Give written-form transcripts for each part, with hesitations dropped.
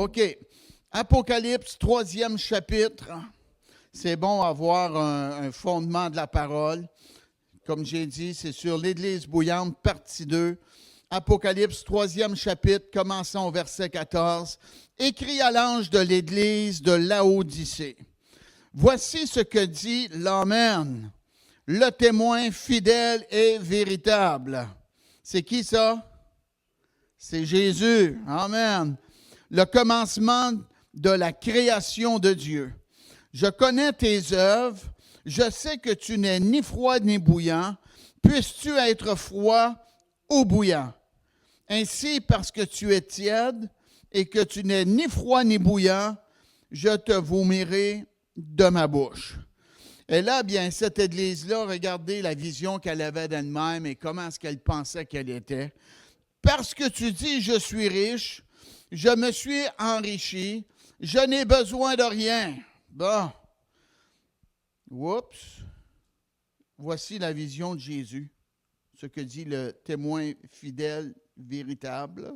OK. Apocalypse, 3e chapitre. C'est bon avoir un fondement de la parole. Comme j'ai dit, c'est sur l'Église bouillante, partie 2. Apocalypse, 3e chapitre, commençons au verset 14. Écrit à l'ange de l'Église de Laodicée. Voici ce que dit l'Amen, le témoin fidèle et véritable. C'est qui ça? C'est Jésus. Amen. Le commencement de la création de Dieu. Je connais tes œuvres, je sais que tu n'es ni froid ni bouillant. Puisses-tu être froid ou bouillant? Ainsi, parce que tu es tiède et que tu n'es ni froid ni bouillant, je te vomirai de ma bouche. Et là, bien, cette Église-là, regardez la vision qu'elle avait d'elle-même et comment est-ce qu'elle pensait qu'elle était. Parce que tu dis, je suis riche, je me suis enrichi, je n'ai besoin de rien. Bon. Oups. Voici la vision de Jésus, ce que dit le témoin fidèle, véritable.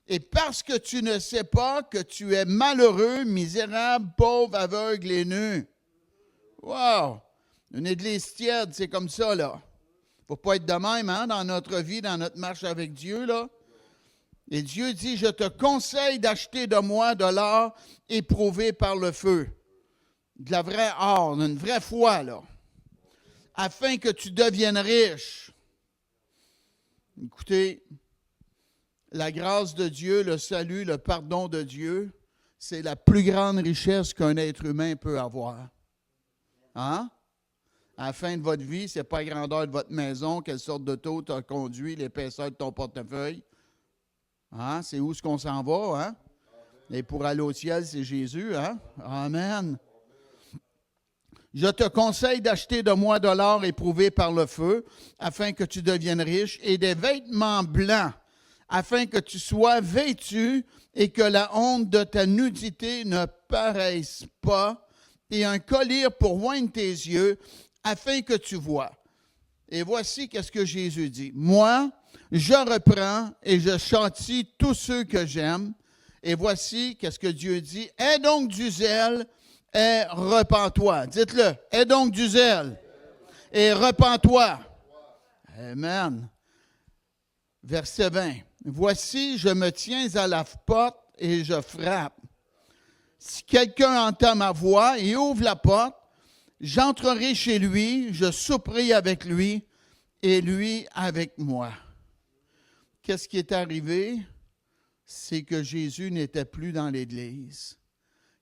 Et parce que tu ne sais pas que tu es malheureux, misérable, pauvre, aveugle et nu. Wow! Une église tiède, c'est comme ça, là. Il ne faut pas être de même, hein, dans notre vie, dans notre marche avec Dieu, là. Et Dieu dit, je te conseille d'acheter de moi de l'or éprouvé par le feu. De la vraie or, une vraie foi, là. Afin que tu deviennes riche. Écoutez, la grâce de Dieu, le salut, le pardon de Dieu, c'est la plus grande richesse qu'un être humain peut avoir. Hein? À la fin de votre vie, ce n'est pas la grandeur de votre maison, quelle sorte d'auto tu as conduit, l'épaisseur de ton portefeuille. Hein? C'est où est-ce qu'on s'en va? Hein? Et pour aller au ciel, c'est Jésus. Hein? Amen. Je te conseille d'acheter de moi de l'or éprouvé par le feu, afin que tu deviennes riche, et des vêtements blancs, afin que tu sois vêtu et que la honte de ta nudité ne paraisse pas, et un collier pour oindre tes yeux, afin que tu vois. Et voici qu'est-ce que Jésus dit. Moi, je reprends et je châtie tous ceux que j'aime. Et voici qu'est-ce que Dieu dit. Aie donc du zèle et repens-toi. Dites-le. Aie donc du zèle et repens-toi. Amen. Verset 20. Voici, je me tiens à la porte et je frappe. Si quelqu'un entend ma voix et ouvre la porte, j'entrerai chez lui, je souperai avec lui et lui avec moi. Qu'est-ce qui est arrivé? C'est que Jésus n'était plus dans l'Église.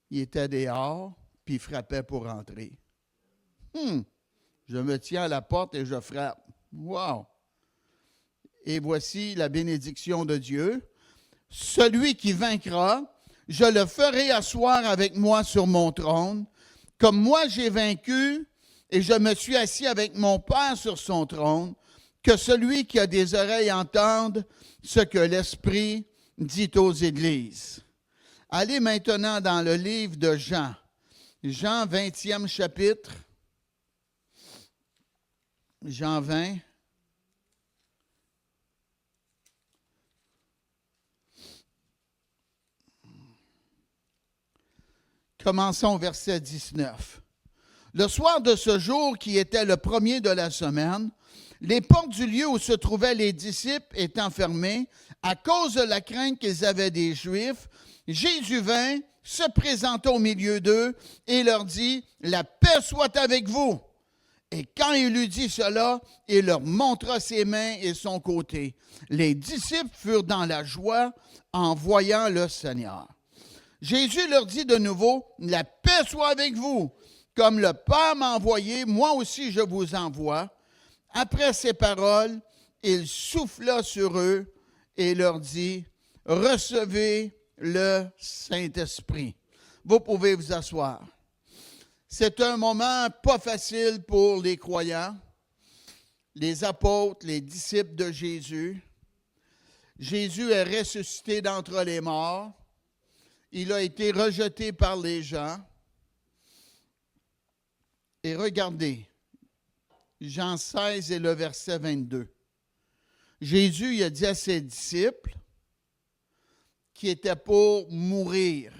Il était dehors, puis il frappait pour entrer. Je me tiens à la porte et je frappe. Wow! Et voici la bénédiction de Dieu. Celui qui vaincra, je le ferai asseoir avec moi sur mon trône, comme moi j'ai vaincu et je me suis assis avec mon Père sur son trône, que celui qui a des oreilles entende ce que l'Esprit dit aux églises. Allez maintenant dans le livre de Jean. Jean 20e chapitre. Jean 20. Commençons au verset 19. Le soir de ce jour, qui était le premier de la semaine, les portes du lieu où se trouvaient les disciples étant fermées, à cause de la crainte qu'ils avaient des Juifs, Jésus vint, se présenta au milieu d'eux et leur dit, « La paix soit avec vous !» Et quand il eut dit cela, il leur montra ses mains et son côté. Les disciples furent dans la joie en voyant le Seigneur. Jésus leur dit de nouveau, « La paix soit avec vous. Comme le Père m'a envoyé, moi aussi je vous envoie. » Après ces paroles, il souffla sur eux et leur dit, « Recevez le Saint-Esprit. » Vous pouvez vous asseoir. C'est un moment pas facile pour les croyants, les apôtres, les disciples de Jésus. Jésus est ressuscité d'entre les morts. Il a été rejeté par les gens. Et regardez, Jean 16 et le verset 22. Jésus il a dit à ses disciples, qui était pour mourir.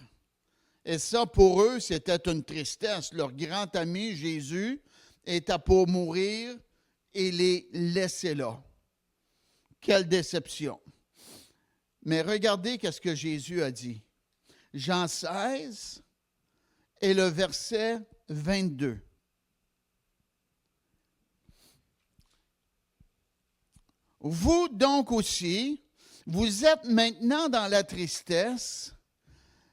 Et ça, pour eux, c'était une tristesse. Leur grand ami, Jésus, était pour mourir et les laisser là. Quelle déception. Mais regardez ce que Jésus a dit. Jean 16 et le verset 22. Vous donc aussi, vous êtes maintenant dans la tristesse,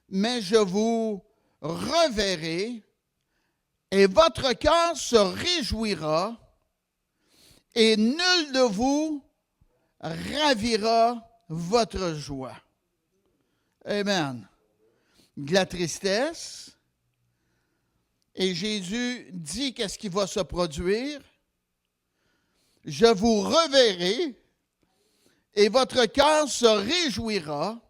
mais je vous reverrai et votre cœur se réjouira et nul de vous ravira votre joie. Amen. De la tristesse. Et Jésus dit qu'est-ce qui va se produire. Je vous reverrai et votre cœur se réjouira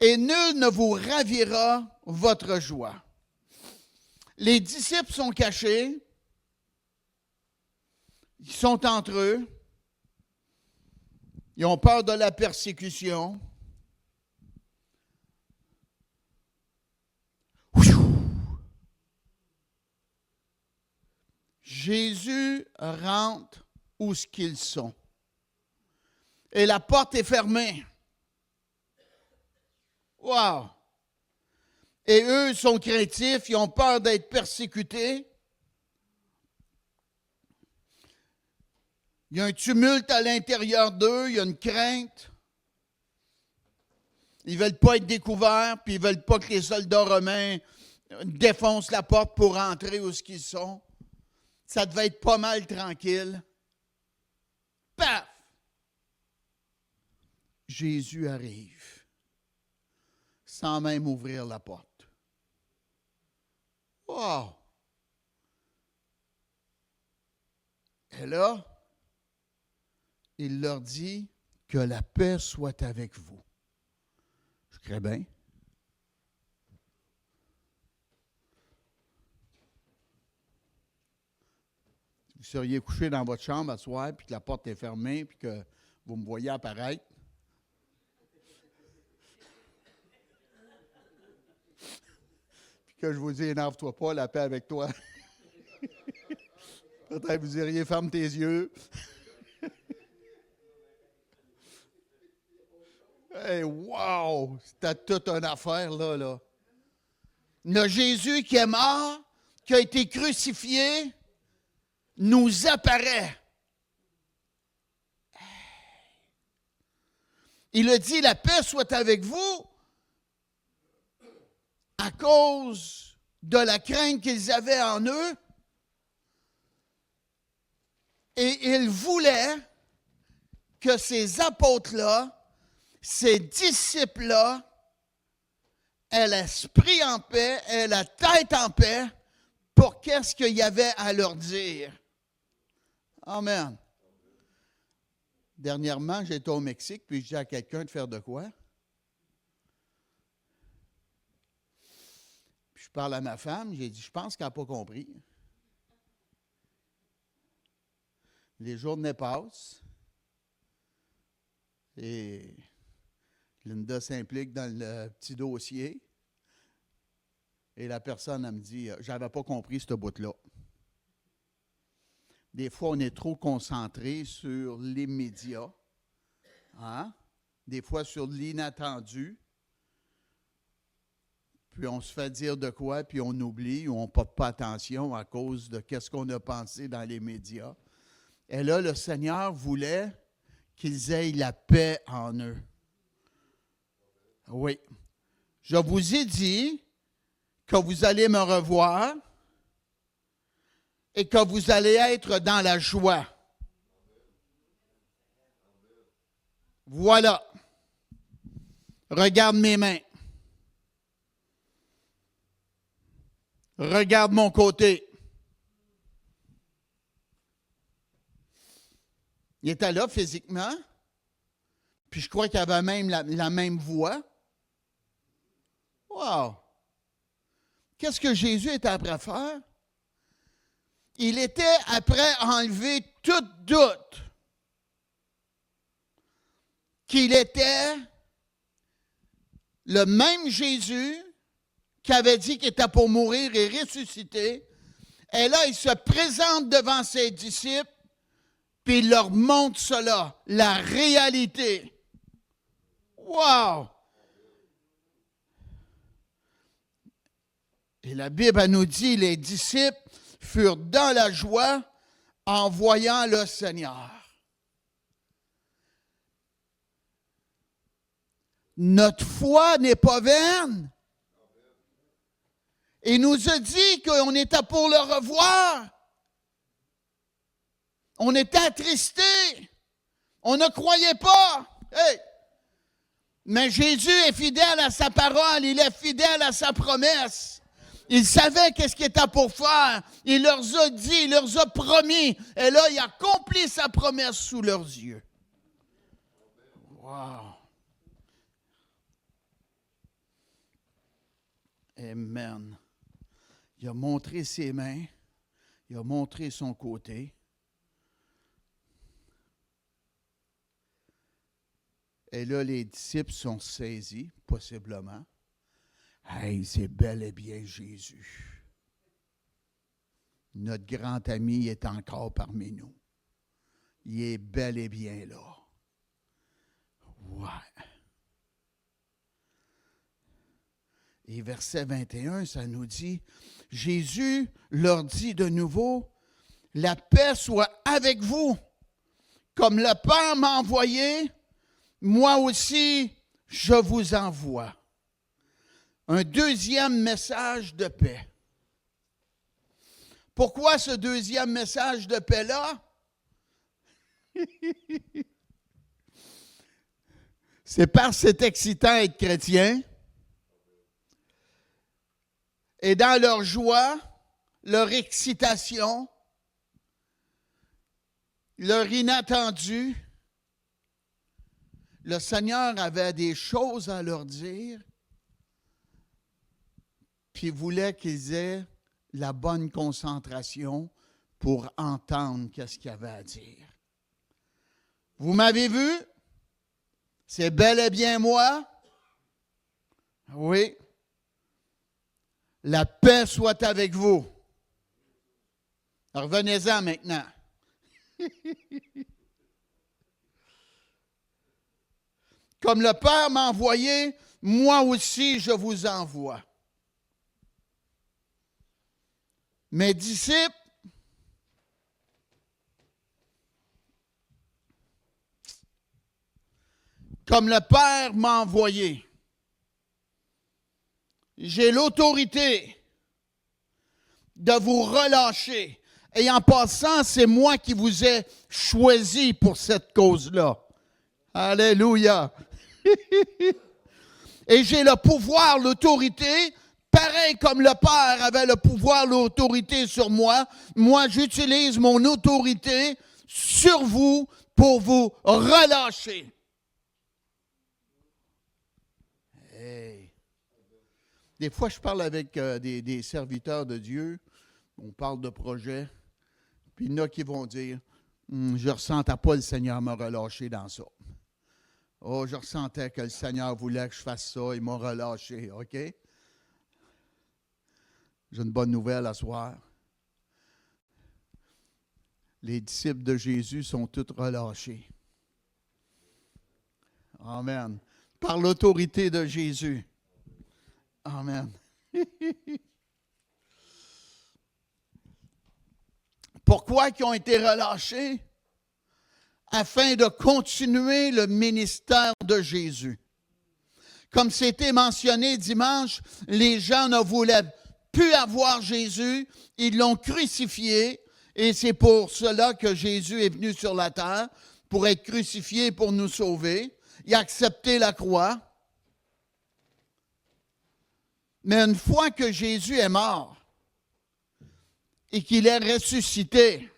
et nul ne vous ravira votre joie. Les disciples sont cachés. Ils sont entre eux. Ils ont peur de la persécution. Jésus rentre où ce qu'ils sont. Et la porte est fermée. Wow! Et eux sont craintifs, ils ont peur d'être persécutés. Il y a un tumulte à l'intérieur d'eux, il y a une crainte. Ils ne veulent pas être découverts, puis ils ne veulent pas que les soldats romains défoncent la porte pour entrer où ce qu'ils sont. Ça devait être pas mal tranquille. Paf! Jésus arrive, sans même ouvrir la porte. Wow! Et là, il leur dit que la paix soit avec vous. Je crée bien. Vous seriez couché dans votre chambre à soir, puis que la porte est fermée, puis que vous me voyez apparaître. Puis que je vous dis, énerve-toi pas, la paix avec toi. Peut-être vous diriez, ferme tes yeux. Hey, wow! C'était toute une affaire, là. Le Jésus qui est mort, qui a été crucifié, nous apparaît. Il a dit, la paix soit avec vous à cause de la crainte qu'ils avaient en eux. Et il voulait que ces apôtres-là, ces disciples-là, aient l'esprit en paix, aient la tête en paix, pour qu'est-ce qu'il y avait à leur dire. Amen. Dernièrement, j'étais au Mexique, puis je dis à quelqu'un de faire de quoi? Puis je parle à ma femme, j'ai dit, je pense qu'elle n'a pas compris. Les journées passent, et Linda s'implique dans le petit dossier, et la personne, elle me dit, je n'avais pas compris ce bout-là. Des fois, on est trop concentré sur les médias, hein? Des fois sur l'inattendu, puis on se fait dire de quoi, puis on oublie, ou on ne porte pas attention à cause de ce qu'on a pensé dans les médias. Et là, le Seigneur voulait qu'ils aient la paix en eux. Oui. Je vous ai dit que vous allez me revoir et que vous allez être dans la joie. Voilà. Regarde mes mains. Regarde mon côté. Il était là physiquement, puis je crois qu'il avait même la même voix. Wow! Qu'est-ce que Jésus était après faire? Il était après enlever tout doute qu'il était le même Jésus qui avait dit qu'il était pour mourir et ressusciter, et là, il se présente devant ses disciples, puis il leur montre cela, la réalité. Wow! Et la Bible, elle nous dit, les disciples furent dans la joie en voyant le Seigneur. Notre foi n'est pas vaine. Il nous a dit qu'on était pour le revoir. On était attristés. On ne croyait pas. Hey! Mais Jésus est fidèle à sa parole. Il est fidèle à sa promesse. Il savait qu'est-ce qu'il était pour faire. Il leur a dit, il leur a promis. Et là, il a accompli sa promesse sous leurs yeux. Wow! Amen. Il a montré ses mains. Il a montré son côté. Et là, les disciples sont saisis, possiblement. Hey, c'est bel et bien Jésus. Notre grand ami est encore parmi nous. Il est bel et bien là. Ouais. Et verset 21, ça nous dit, Jésus leur dit de nouveau, la paix soit avec vous. Comme le Père m'a envoyé, moi aussi, je vous envoie. Un deuxième message de paix. Pourquoi ce deuxième message de paix-là? C'est parce que c'est excitant être chrétien. Et dans leur joie, leur excitation, leur inattendu, le Seigneur avait des choses à leur dire, puis il voulait qu'ils aient la bonne concentration pour entendre ce qu'il y avait à dire. Vous m'avez vu? C'est bel et bien moi? Oui. La paix soit avec vous. Revenez-en maintenant. Comme le Père m'a envoyé, moi aussi je vous envoie. Mes disciples, comme le Père m'a envoyé, j'ai l'autorité de vous relâcher. Et en passant, c'est moi qui vous ai choisi pour cette cause-là. Alléluia. Et j'ai le pouvoir, l'autorité, pareil comme le Père avait le pouvoir, l'autorité sur moi. Moi, j'utilise mon autorité sur vous pour vous relâcher. Hey. Des fois, je parle avec des serviteurs de Dieu. On parle de projets. Puis il y en a qui vont dire, je ne ressentais pas le Seigneur me relâcher dans ça. Oh, je ressentais que le Seigneur voulait que je fasse ça. Il m'a relâché, OK? J'ai une bonne nouvelle à soir. Les disciples de Jésus sont tous relâchés. Amen. Par l'autorité de Jésus. Amen. Pourquoi ils ont été relâchés? Afin de continuer le ministère de Jésus. Comme c'était mentionné dimanche, les gens ne voulaient plus avoir Jésus, ils l'ont crucifié, et c'est pour cela que Jésus est venu sur la terre, pour être crucifié pour nous sauver. Il a accepté la croix. Mais une fois que Jésus est mort et qu'il est ressuscité,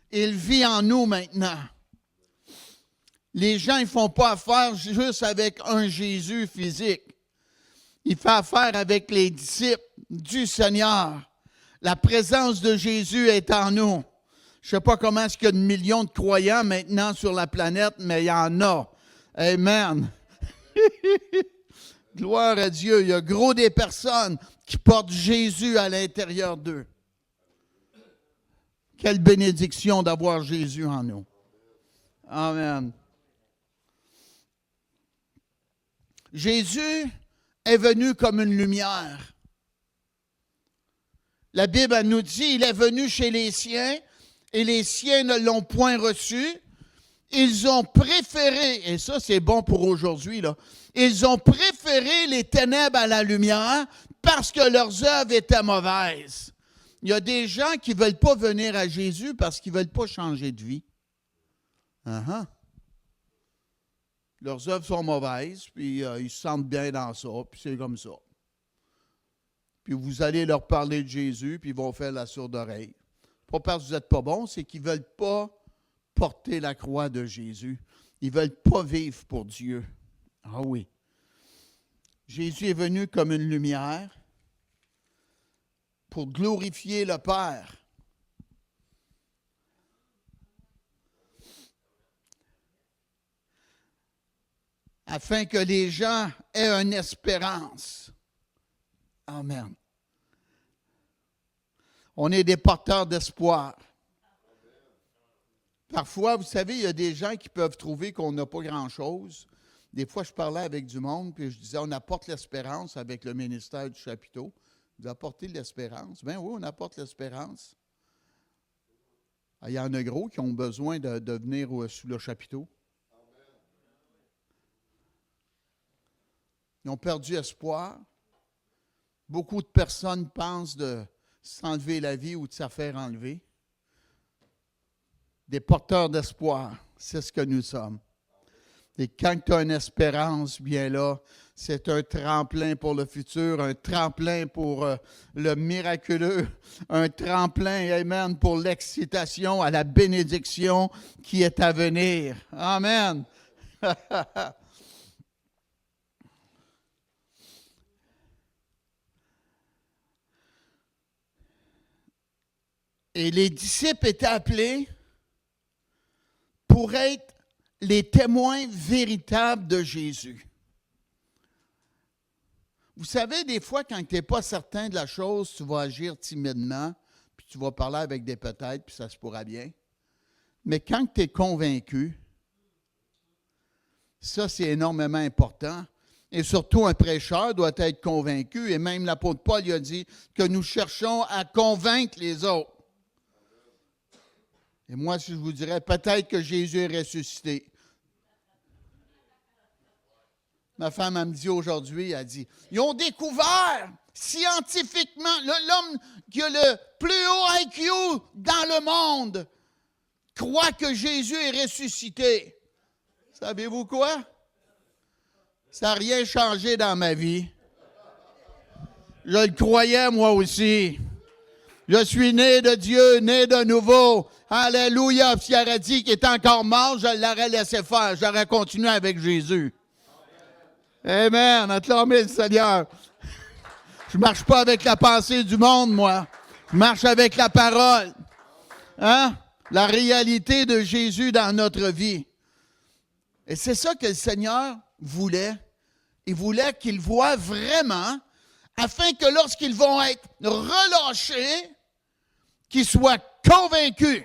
il vit en nous maintenant. Les gens ne font pas affaire juste avec un Jésus physique. Ils font affaire avec les disciples du Seigneur. La présence de Jésus est en nous. Je ne sais pas comment est-ce qu'il y a de millions de croyants maintenant sur la planète, mais il y en a. Amen. Gloire à Dieu. Il y a gros des personnes qui portent Jésus à l'intérieur d'eux. Quelle bénédiction d'avoir Jésus en nous. Amen. Jésus est venu comme une lumière. La Bible elle nous dit, il est venu chez les siens et les siens ne l'ont point reçu. Ils ont préféré, et ça c'est bon pour aujourd'hui, là, ils ont préféré les ténèbres à la lumière parce que leurs œuvres étaient mauvaises. Il y a des gens qui ne veulent pas venir à Jésus parce qu'ils ne veulent pas changer de vie. Uh-huh. Leurs œuvres sont mauvaises, puis ils se sentent bien dans ça, puis c'est comme ça. Puis vous allez leur parler de Jésus, puis ils vont faire la sourde oreille. Pas parce que vous n'êtes pas bon, c'est qu'ils ne veulent pas porter la croix de Jésus. Ils ne veulent pas vivre pour Dieu. Ah oui. Jésus est venu comme une lumière pour glorifier le Père. Afin que les gens aient une espérance. Amen. On est des porteurs d'espoir. Parfois, vous savez, il y a des gens qui peuvent trouver qu'on n'a pas grand-chose. Des fois, je parlais avec du monde, puis je disais, on apporte l'espérance avec le ministère du chapiteau. Vous apportez l'espérance. Bien oui, on apporte l'espérance. Il y en a gros qui ont besoin de venir sous le chapiteau. Ils ont perdu espoir. Beaucoup de personnes pensent de s'enlever la vie ou de se faire enlever. Des porteurs d'espoir, c'est ce que nous sommes. Et quand tu as une espérance, bien là, c'est un tremplin pour le futur, un tremplin pour le miraculeux, un tremplin, amen, pour l'excitation à la bénédiction qui est à venir. Amen. Et les disciples étaient appelés pour être les témoins véritables de Jésus. Vous savez, des fois, quand tu n'es pas certain de la chose, tu vas agir timidement, puis tu vas parler avec des peut-être, puis ça se pourra bien. Mais quand tu es convaincu, ça, c'est énormément important. Et surtout, un prêcheur doit être convaincu. Et même l'apôtre Paul il a dit que nous cherchons à convaincre les autres. Et moi, si je vous dirais, peut-être que Jésus est ressuscité. Ma femme, elle me dit aujourd'hui, elle dit, ils ont découvert scientifiquement, l'homme qui a le plus haut IQ dans le monde croit que Jésus est ressuscité. Savez-vous quoi? Ça n'a rien changé dans ma vie. Je le croyais moi aussi. Je suis né de Dieu, né de nouveau. Alléluia. S'il aurait dit qu'il était encore mort, je l'aurais laissé faire. J'aurais continué avec Jésus. Amen. Acclamez le Seigneur. Je ne marche pas avec la pensée du monde, moi. Je marche avec la parole. Hein? La réalité de Jésus dans notre vie. Et c'est ça que le Seigneur voulait. Il voulait qu'ils voient vraiment, afin que lorsqu'ils vont être relâchés, qu'ils soient convaincus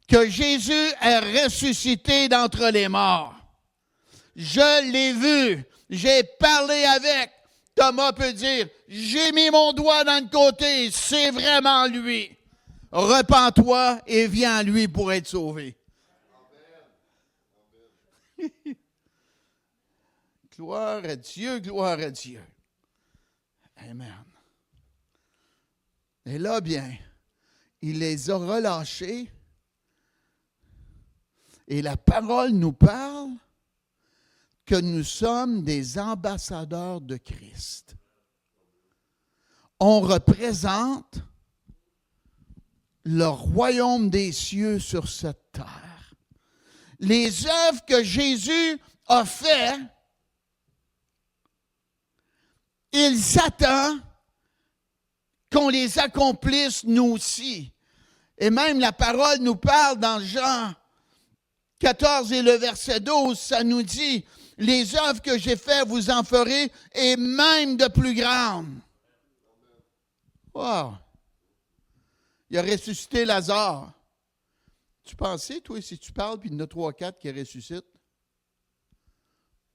que Jésus est ressuscité d'entre les morts. Je l'ai vu, j'ai parlé avec. Thomas peut dire, j'ai mis mon doigt dans le côté, c'est vraiment lui. Repens-toi et viens à lui pour être sauvé. Gloire à Dieu, gloire à Dieu. Amen. Et là, bien, il les a relâchés et la parole nous parle que nous sommes des ambassadeurs de Christ. On représente le royaume des cieux sur cette terre. Les œuvres que Jésus a faites, il s'attend qu'on les accomplisse nous aussi. Et même la parole nous parle dans Jean 14 et le verset 12, ça nous dit, les œuvres que j'ai faites, vous en ferez, et même de plus grandes. Wow! Il a ressuscité Lazare. Tu pensais, toi, si tu parles, puis il y en a 3-4 qui ressuscitent?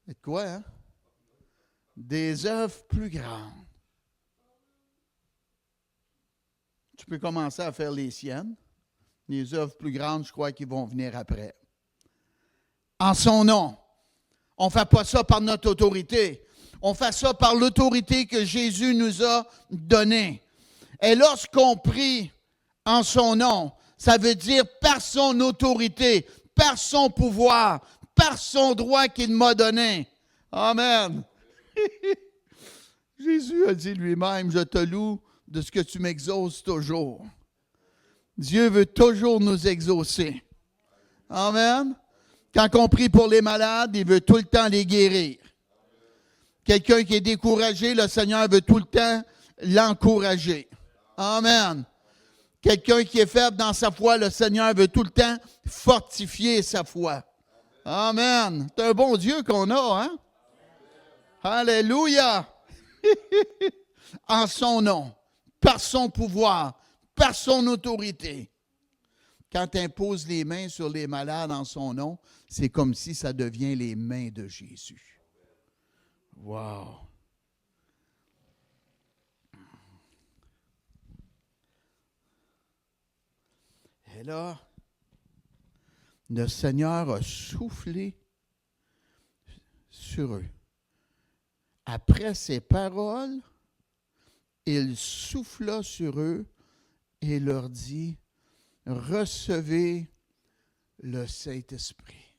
C'est quoi, hein? Des œuvres plus grandes. Tu peux commencer à faire les siennes. Les œuvres plus grandes, je crois qu'ils vont venir après. En son nom. On ne fait pas ça par notre autorité. On fait ça par l'autorité que Jésus nous a donnée. Et lorsqu'on prie en son nom, ça veut dire par son autorité, par son pouvoir, par son droit qu'il m'a donné. Amen. Jésus a dit lui-même, je te loue de ce que tu m'exauces toujours. Dieu veut toujours nous exaucer. Amen. Quand on prie pour les malades, il veut tout le temps les guérir. Quelqu'un qui est découragé, le Seigneur veut tout le temps l'encourager. Amen. Quelqu'un qui est faible dans sa foi, le Seigneur veut tout le temps fortifier sa foi. Amen. C'est un bon Dieu qu'on a, hein? Alléluia. En son nom, par son pouvoir, par son autorité. Quand tu imposes les mains sur les malades en son nom, c'est comme si ça devient les mains de Jésus. Wow! Et là, le Seigneur a soufflé sur eux. Après ces paroles, il souffla sur eux et leur dit, recevez le Saint-Esprit.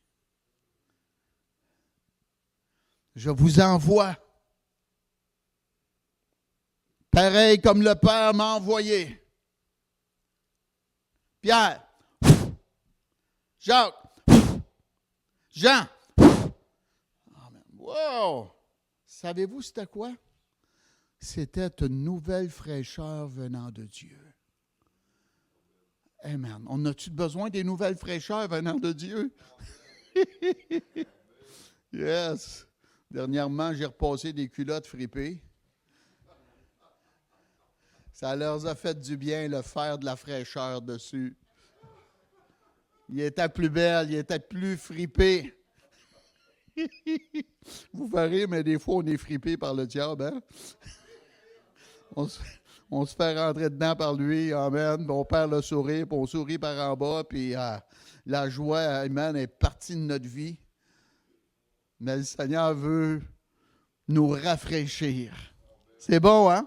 Je vous envoie, pareil comme le Père m'a envoyé. Pierre, Jacques, Jean. Amen. Wow! Savez-vous c'était quoi? C'était une nouvelle fraîcheur venant de Dieu. Amen. On a-tu besoin des nouvelles fraîcheurs venant de Dieu? Yes. Dernièrement, j'ai repassé des culottes fripées. Ça leur a fait du bien, le faire de la fraîcheur dessus. Il était plus belle, il était plus fripé. Vous verrez, mais des fois, on est fripé par le diable, hein? On se fait rentrer dedans par lui, amen, puis on perd le sourire, puis on sourit par en bas, puis la joie, amen, est partie de notre vie. Mais le Seigneur veut nous rafraîchir. C'est bon, hein?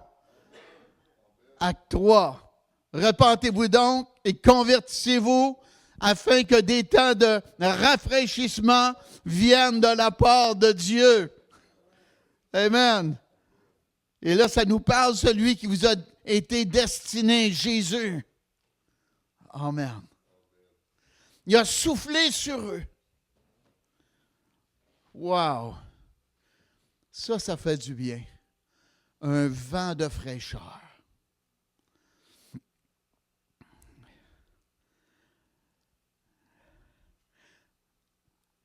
Acte 3. Repentez-vous donc et convertissez-vous afin que des temps de rafraîchissement viennent de la part de Dieu. Amen. Et là, ça nous parle de celui qui vous a été destiné, Jésus. Amen. Il a soufflé sur eux. Wow! Ça fait du bien. Un vent de fraîcheur.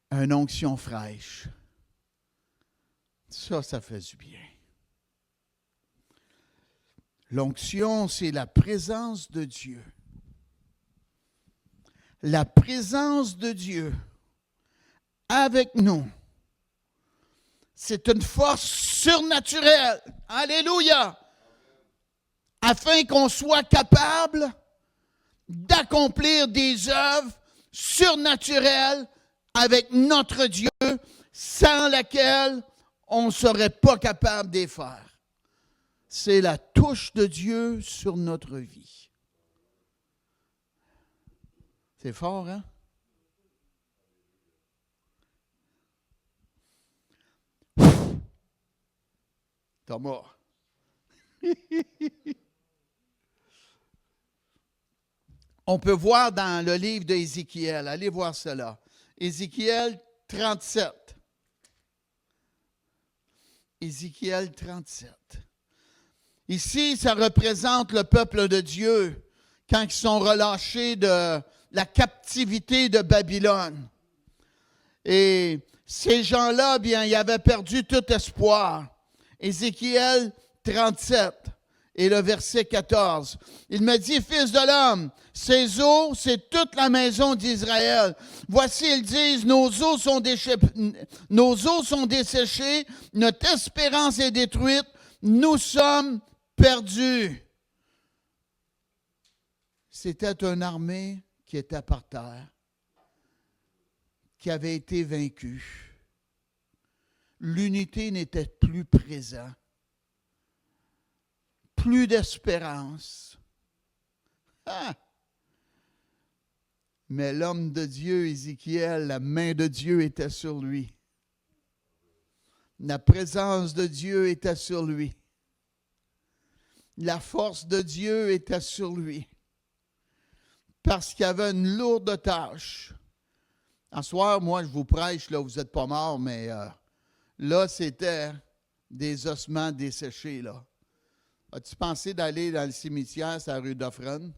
Une onction fraîche. Ça fait du bien. L'onction, c'est la présence de Dieu. La présence de Dieu avec nous. C'est une force surnaturelle. Alléluia! Afin qu'on soit capable d'accomplir des œuvres surnaturelles avec notre Dieu, sans laquelle on ne serait pas capable de les faire. C'est la touche de Dieu sur notre vie. C'est fort, hein? Thomas. On peut voir dans le livre d'Ézéchiel, allez voir cela. Ézéchiel 37. Ézéchiel 37. Ici, ça représente le peuple de Dieu quand ils sont relâchés de la captivité de Babylone. Et Ces gens-là, bien, ils avaient perdu tout espoir. Ézéchiel 37 et le verset 14. Il me dit, Fils de l'homme, ces eaux, c'est toute la maison d'Israël. Voici, ils disent, nos eaux sont desséchées, notre espérance est détruite, nous sommes perdus. C'était une armée qui était par terre, qui avait été vaincue. L'unité n'était plus présente. Plus d'espérance. Ah! Mais l'homme de Dieu, Ézéchiel, la main de Dieu était sur lui. La présence de Dieu était sur lui. La force de Dieu était sur lui. Parce qu'il y avait une lourde tâche. En soir, moi, je vous prêche, là, vous n'êtes pas morts, mais là, c'était des ossements desséchés, là. As-tu pensé d'aller dans le cimetière, sur la rue d'Offren,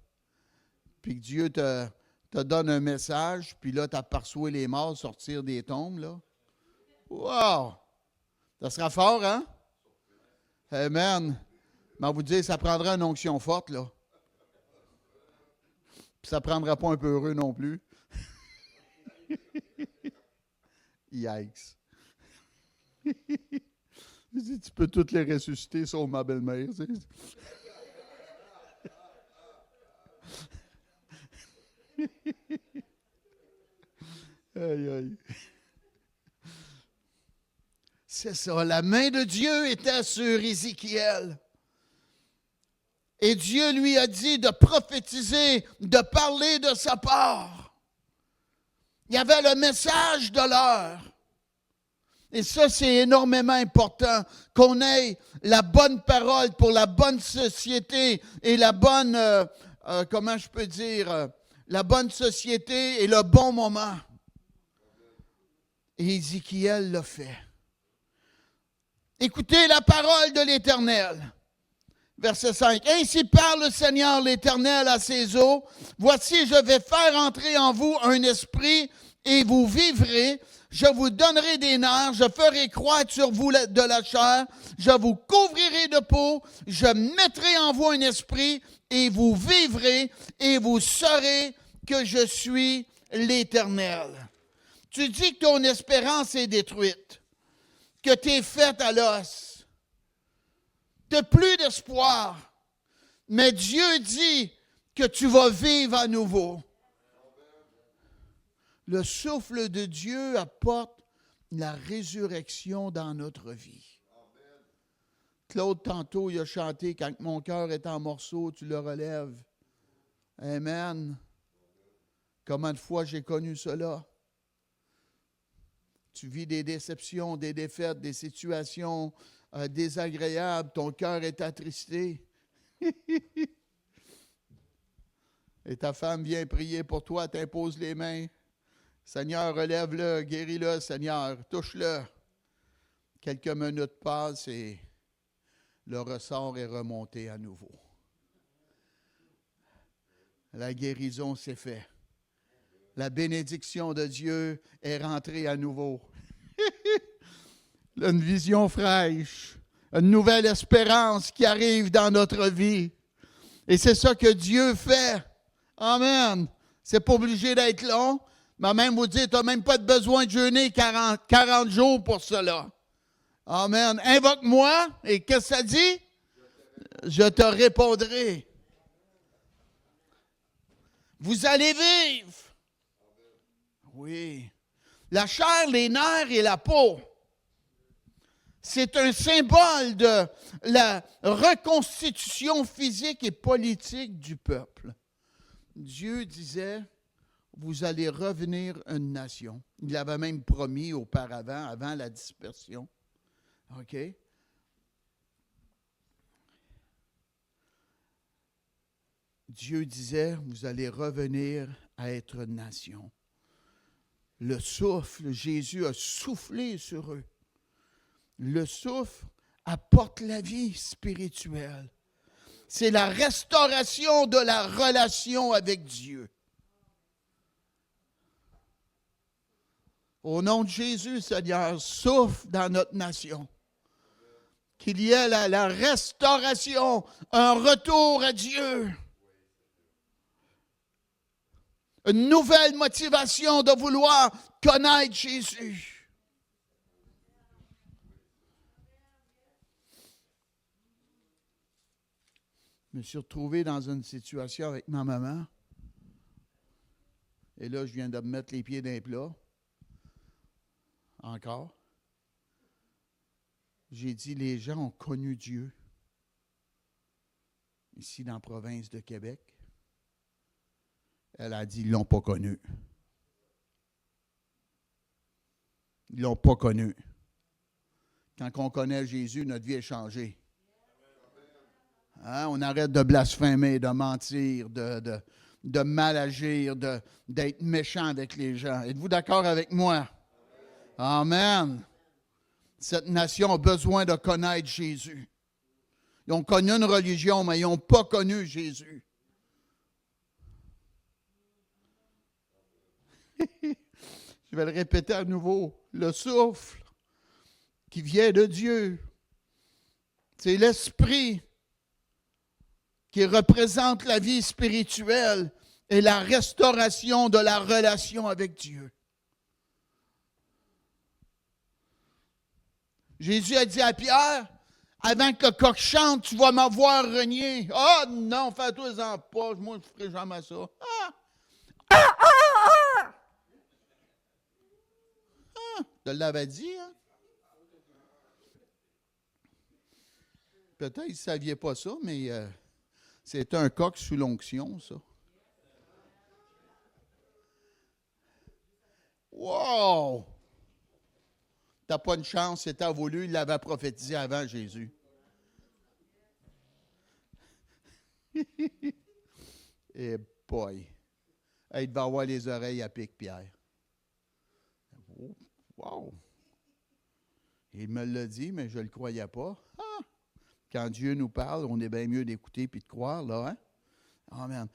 puis que Dieu te donne un message, puis là, tu aperçois les morts sortir des tombes, là? Wow! Ça sera fort, hein? Amen. Mais vous dire, ça prendra une onction forte, là. Puis ça ne prendra pas un peu heureux non plus. Yikes. Tu peux toutes les ressusciter sauf ma belle-mère. Aïe, aïe. C'est ça, la main de Dieu était sur Ézéchiel. Et Dieu lui a dit de prophétiser, de parler de sa part. Il y avait le message de l'heure. Et ça, c'est énormément important, qu'on ait la bonne parole pour la bonne société et la bonne, comment je peux dire, la bonne société et le bon moment. Et Ézéchiel l'a fait. Écoutez la parole de l'Éternel. Verset 5. Ainsi parle le Seigneur l'Éternel à ses eaux. Voici, je vais faire entrer en vous un esprit et vous vivrez. Je vous donnerai des nerfs, je ferai croître sur vous de la chair, je vous couvrirai de peau, je mettrai en vous un esprit et vous vivrez et vous saurez que je suis l'Éternel. Tu dis que ton espérance est détruite, que tu es faite à l'os. Tu n'as plus d'espoir. Mais Dieu dit que tu vas vivre à nouveau. Le souffle de Dieu apporte la résurrection dans notre vie. Claude, tantôt, il a chanté « Quand mon cœur est en morceaux, tu le relèves. » Amen. Combien de fois j'ai connu cela? Tu vis des déceptions, des défaites, des situations désagréables. Ton cœur est attristé. Et ta femme vient prier pour toi, t'impose les mains. Seigneur, relève-le, guéris-le, Seigneur, touche-le. Quelques minutes passent et le ressort est remonté à nouveau. La guérison s'est faite. La bénédiction de Dieu est rentrée à nouveau. Une vision fraîche, une nouvelle espérance qui arrive dans notre vie. Et c'est ça que Dieu fait. Amen. C'est pas obligé d'être long. Mais même vous dire, tu n'as même pas besoin de jeûner 40 jours pour cela. Amen. Invoque-moi, et qu'est-ce que ça dit? Je te répondrai. Vous allez vivre. Oui. La chair, les nerfs et la peau, c'est un symbole de la reconstitution physique et politique du peuple. Dieu disait, vous allez revenir une nation. Il l'avait même promis auparavant, avant la dispersion. OK? Dieu disait, vous allez revenir à être une nation. Le souffle, Jésus a soufflé sur eux. Le souffle apporte la vie spirituelle. C'est la restauration de la relation avec Dieu. Au nom de Jésus, Seigneur, souffle dans notre nation. Qu'il y ait la restauration, un retour à Dieu. Une nouvelle motivation de vouloir connaître Jésus. Je me suis retrouvé dans une situation avec ma maman. Et là, je viens de me mettre les pieds d'un plat. Encore. J'ai dit, les gens ont connu Dieu. Ici, dans la province de Québec. Elle a dit, ils ne l'ont pas connu. Ils ne l'ont pas connu. Quand on connaît Jésus, notre vie est changée. Hein? On arrête de blasphémer, de mentir, de mal agir, d'être méchant avec les gens. Êtes-vous d'accord avec moi? Amen. Cette nation a besoin de connaître Jésus. Ils ont connu une religion, mais ils n'ont pas connu Jésus. Je vais le répéter à nouveau. Le souffle qui vient de Dieu, c'est l'esprit qui représente la vie spirituelle et la restauration de la relation avec Dieu. Jésus a dit à Pierre, avant que le coq chante, tu vas m'avoir renié. Ah oh, non, fais-toi-en pas, moi je ne ferai jamais ça. Je l'avais dit, hein? Peut-être que vous ne saviez pas ça, mais c'est un coq sous l'onction, ça. Wow! T'as pas une chance, c'était voulu, il l'avait prophétisé avant Jésus. Eh boy! Il devait avoir les oreilles à pique-pierre. Wow! Il me l'a dit, mais je ne le croyais pas. Ah! Quand Dieu nous parle, on est bien mieux d'écouter et de croire, là, hein? Amen.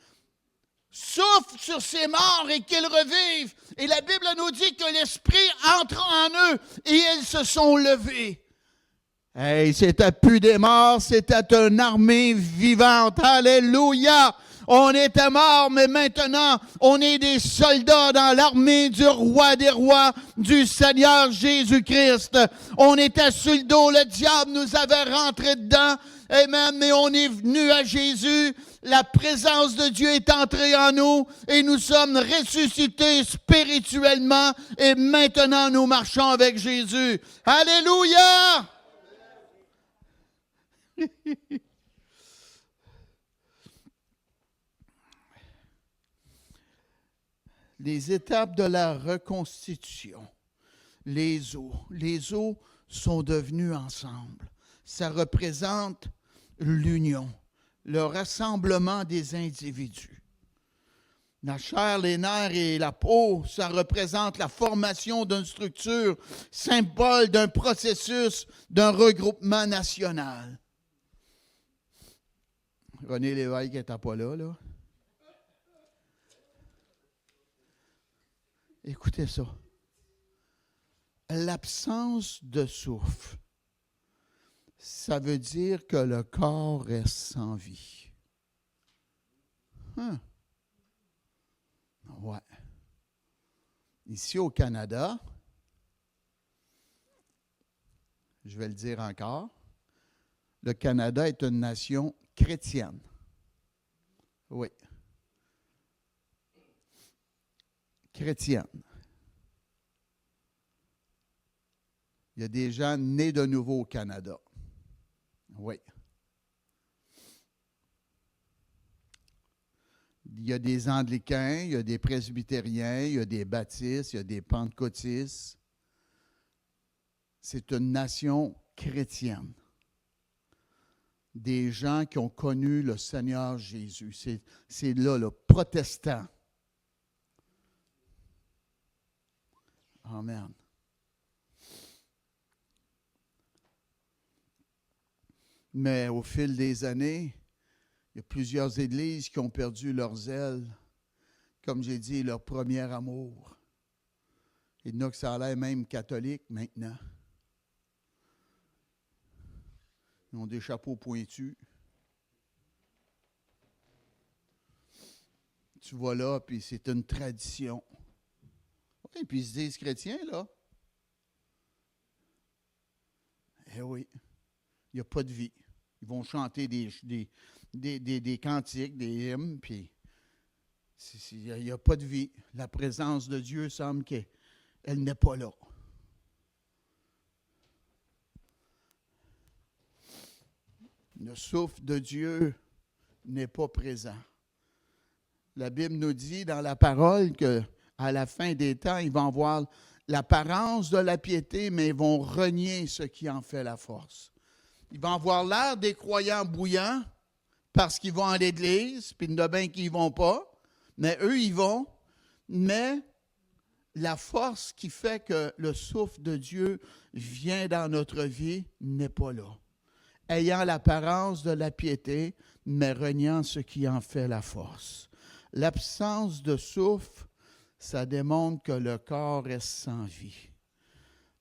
Souffle sur ces morts et qu'ils revivent. Et la Bible nous dit que l'Esprit entre en eux et ils se sont levés. Hey, c'était plus des morts, c'était une armée vivante. Alléluia! On était morts, mais maintenant, on est des soldats dans l'armée du roi des rois, du Seigneur Jésus-Christ. On était sur le dos, le diable nous avait rentré dedans. Amen, mais on est venu à Jésus. La présence de Dieu est entrée en nous et nous sommes ressuscités spirituellement et maintenant nous marchons avec Jésus. Alléluia! Les étapes de la reconstitution. Les eaux. Les eaux sont devenues ensemble. Ça représente l'union, le rassemblement des individus. La chair, les nerfs et la peau, ça représente la formation d'une structure, symbole d'un processus, d'un regroupement national. René Lévesque n'était pas là. Écoutez ça. L'absence de souffle, ça veut dire que le corps reste sans vie. Ouais. Ici au Canada, je vais le dire encore, le Canada est une nation chrétienne. Oui. Chrétienne. Il y a des gens nés de nouveau au Canada. Oui. Il y a des anglicans, il y a des presbytériens, il y a des baptistes, il y a des pentecôtistes. C'est une nation chrétienne. Des gens qui ont connu le Seigneur Jésus. C'est là, le protestant. Amen. Mais au fil des années, il y a plusieurs églises qui ont perdu leur zèle, comme j'ai dit, leur premier amour. Il y en a que ça a l'air même catholique maintenant. Ils ont des chapeaux pointus. Tu vas là, puis c'est une tradition. Oui, puis ils se disent chrétiens, là. Eh oui, il n'y a pas de vie. Ils vont chanter des cantiques, des hymnes, puis il n'y a pas de vie. La présence de Dieu semble qu'elle n'est pas là. Le souffle de Dieu n'est pas présent. La Bible nous dit dans la parole qu'à la fin des temps, ils vont avoir l'apparence de la piété, mais ils vont renier ce qui en fait la force. Ils vont avoir l'air des croyants bouillants parce qu'ils vont à l'église, puis il y en a bien qui n'y vont pas, mais eux, ils vont. Mais la force qui fait que le souffle de Dieu vient dans notre vie n'est pas là. Ayant l'apparence de la piété, mais reniant ce qui en fait la force. L'absence de souffle, ça démontre que le corps reste sans vie.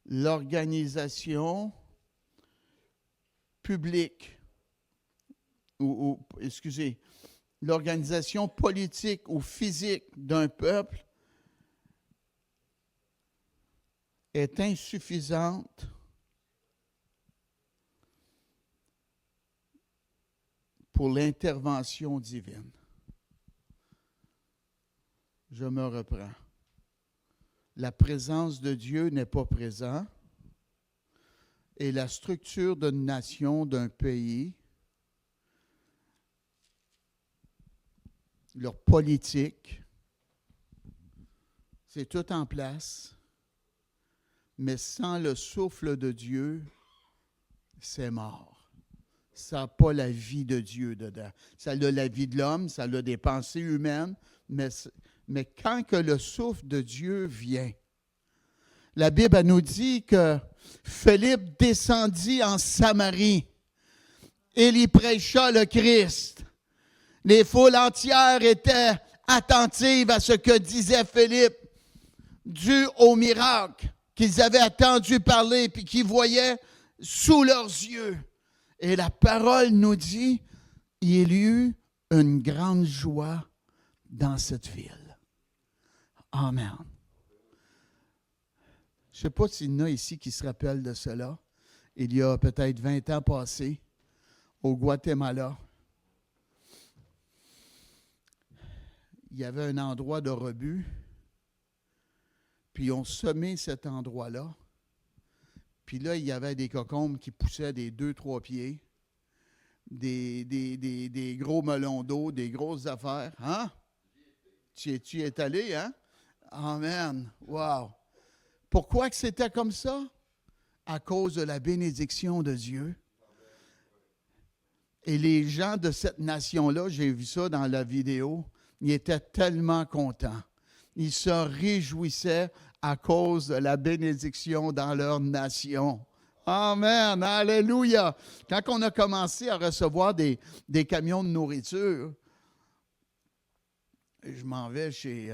L'organisation publique, l'organisation politique ou physique d'un peuple est insuffisante pour l'intervention divine. Je me reprends. La présence de Dieu n'est pas présente et la structure d'une nation, d'un pays, leur politique, c'est tout en place, mais sans le souffle de Dieu, c'est mort. Ça n'a pas la vie de Dieu dedans. Ça a la vie de l'homme, ça a des pensées humaines, mais quand que le souffle de Dieu vient, la Bible nous dit que Philippe descendit en Samarie et il y prêcha le Christ. Les foules entières étaient attentives à ce que disait Philippe, dû au miracle qu'ils avaient entendu parler puis qu'ils voyaient sous leurs yeux. Et la parole nous dit, il y eut une grande joie dans cette ville. Amen. Je ne sais pas s'il y en a ici qui se rappellent de cela. Il y a peut-être 20 ans passés, au Guatemala, il y avait un endroit de rebut, puis on semait cet endroit-là. Puis là, il y avait des cocombes qui poussaient des 2-3 pieds, des gros melons d'eau, des grosses affaires. Hein? Tu y es allé, hein? Amen. Wow. Pourquoi que c'était comme ça? À cause de la bénédiction de Dieu. Et les gens de cette nation-là, j'ai vu ça dans la vidéo, ils étaient tellement contents. Ils se réjouissaient à cause de la bénédiction dans leur nation. Amen, alléluia. Quand on a commencé à recevoir des camions de nourriture, je m'en vais chez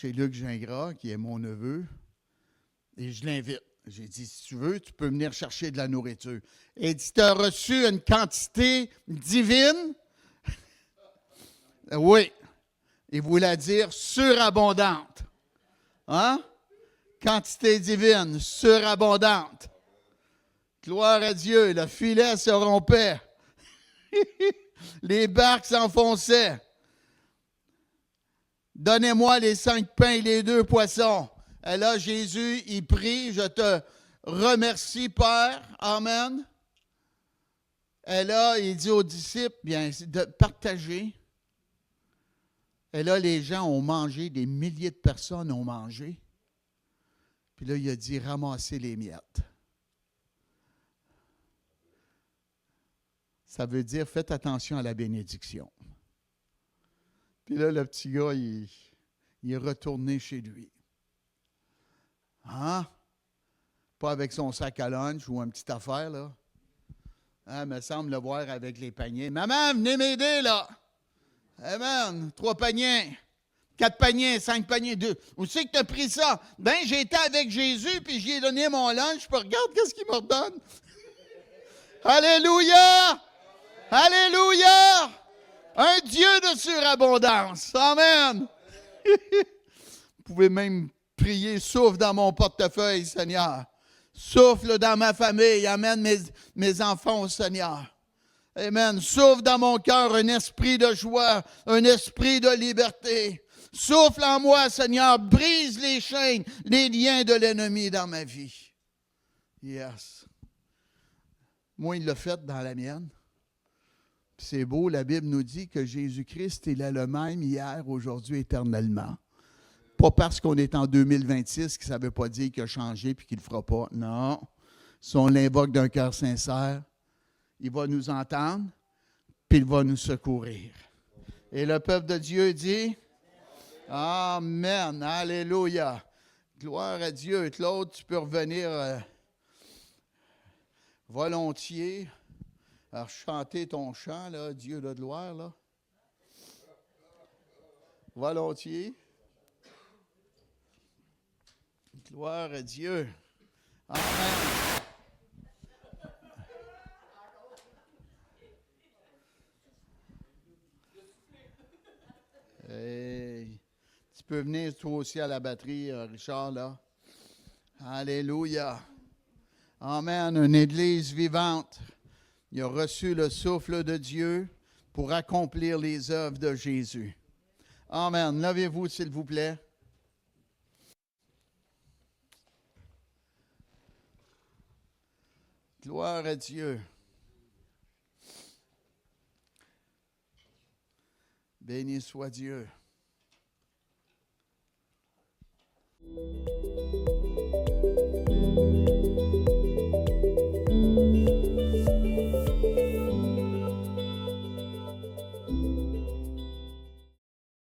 Luc Gingras, qui est mon neveu, et je l'invite. J'ai dit, si tu veux, tu peux venir chercher de la nourriture. Et il dit, tu as reçu une quantité divine? Oui. Il voulait dire surabondante. Hein? Quantité divine, surabondante. Gloire à Dieu, le filet se rompait. Les barques s'enfonçaient. Donnez-moi les 5 pains et les 2 poissons. Et là, Jésus, il prie, je te remercie, Père. Amen. Et là, il dit aux disciples, bien, de partager. Et là, les gens ont mangé, des milliers de personnes ont mangé. Puis là, il a dit, ramassez les miettes. Ça veut dire, faites attention à la bénédiction. Puis là, le petit gars, il est retourné chez lui. Hein? Pas avec son sac à lunch ou une petite affaire, là. Hein, me semble le voir avec les paniers. Maman, venez m'aider, là. Amen. 3 paniers. 4 paniers, 5 paniers, 2. Où c'est que tu as pris ça? Ben, j'ai été avec Jésus, puis j'y ai donné mon lunch, puis regarde qu'est-ce qu'il me redonne. Alléluia! Alléluia! Un Dieu de surabondance. Amen. Vous pouvez même prier, souffle dans mon portefeuille, Seigneur. Souffle dans ma famille. Amène mes enfants au Seigneur. Amen. Souffle dans mon cœur un esprit de joie, un esprit de liberté. Souffle en moi, Seigneur. Brise les chaînes, les liens de l'ennemi dans ma vie. Yes. Moi, il l'a fait dans la mienne. C'est beau, la Bible nous dit que Jésus-Christ est là le même hier, aujourd'hui, éternellement. Pas parce qu'on est en 2026 que ça ne veut pas dire qu'il a changé et qu'il ne le fera pas. Non. Si on l'invoque d'un cœur sincère, il va nous entendre puis il va nous secourir. Et le peuple de Dieu dit Amen. Alléluia. Gloire à Dieu. Et l'autre, tu peux revenir volontiers. Alors, chanter ton chant, là, Dieu de gloire, là. Volontiers. Gloire à Dieu. Amen. Hey. Tu peux venir toi aussi à la batterie, Richard, là. Alléluia. Amen. Une église vivante. Il a reçu le souffle de Dieu pour accomplir les œuvres de Jésus. Amen. Levez-vous, s'il vous plaît. Gloire à Dieu. Béni soit Dieu.